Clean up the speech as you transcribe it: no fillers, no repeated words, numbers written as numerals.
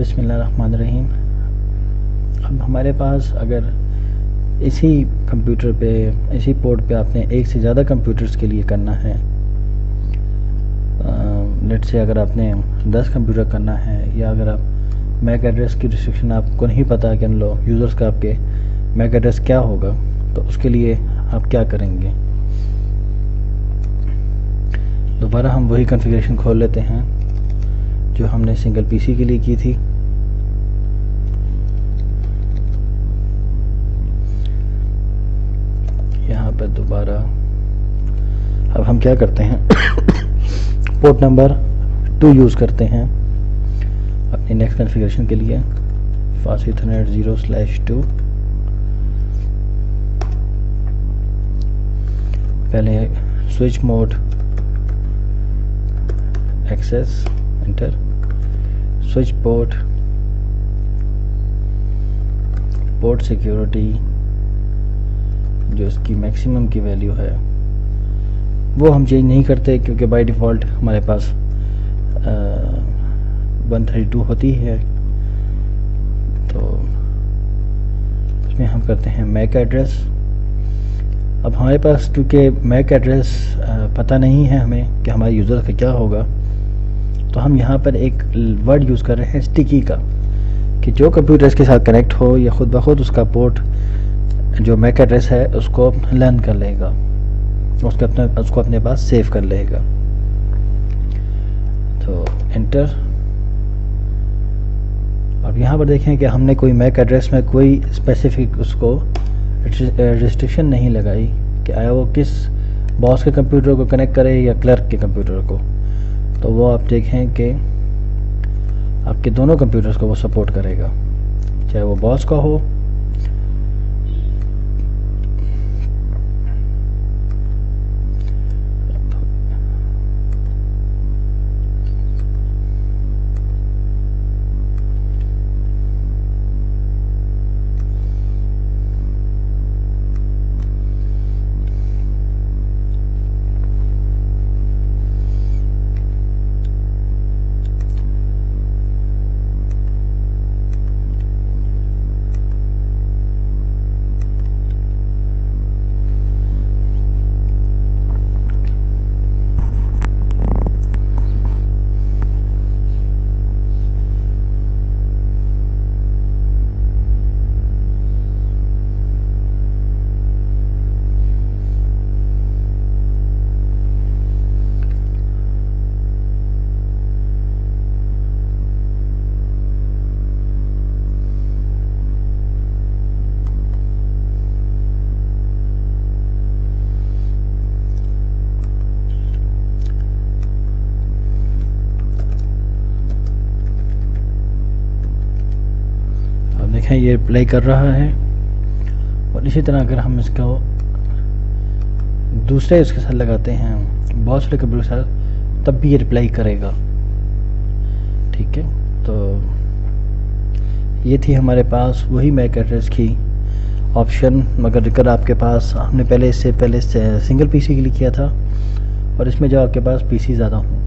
बिस्मिल्लाहिर्रहमानिर्रहीम। अब हमारे पास अगर इसी कंप्यूटर पे, इसी पोर्ट पे आपने एक से ज़्यादा कंप्यूटर्स के लिए करना है, लेट्स से अगर आपने 10 कंप्यूटर करना है, या अगर आप मैक एड्रेस की रिस्ट्रिक्शन आपको नहीं पता कि यूज़र्स का आपके मैक एड्रेस क्या होगा, तो उसके लिए आप क्या करेंगे। दोबारा हम वही कॉन्फ़िगरेशन खोल लेते हैं जो हमने सिंगल पीसी के लिए की थी। यहाँ पर दोबारा अब हम क्या करते हैं पोर्ट नंबर 2 यूज़ करते हैं अपनी नेक्स्ट कॉन्फ़िगरेशन के लिए। फास्ट इथरनेट 0/2 पहले switch mode access enter, switch port, port security जो इसकी मैक्सिमम की वैल्यू है वो हम चेंज नहीं करते, क्योंकि बाय डिफ़ॉल्ट हमारे पास 132 होती है। तो इसमें हम करते हैं मैक एड्रेस। अब हमारे पास क्योंकि मैक एड्रेस पता नहीं है हमें कि हमारे यूज़र का क्या होगा, तो हम यहाँ पर एक वर्ड यूज़ कर रहे हैं स्टिकी का, कि जो कंप्यूटर इसके साथ कनेक्ट हो या खुद ब खुद उसका पोर्ट जो मैक एड्रेस है उसको लर्न कर लेगा, उसको अपने पास सेव कर लेगा। तो एंटर। अब यहाँ पर देखें कि हमने कोई मैक एड्रेस में कोई स्पेसिफिक उसको रिस्ट्रिक्शन नहीं लगाई कि आया वो किस बॉस के कंप्यूटर को कनेक्ट करे या क्लर्क के कंप्यूटर को। तो वो आप देखें कि आपके दोनों कंप्यूटर्स को वो सपोर्ट करेगा, चाहे वो बॉस का हो देखें ये प्ले कर रहा है। और इसी तरह अगर हम इसको दूसरे इसके साथ लगाते हैं बॉस वाले कंप्यूटर के साथ, तब भी ये रिप्लाई करेगा। ठीक है, तो ये थी हमारे पास वही मैक एड्रेस की ऑप्शन, मगर अगर आपके पास हमने पहले इससे सिंगल पीसी के लिए किया था, और इसमें जो आपके पास पीसी ज़्यादा हों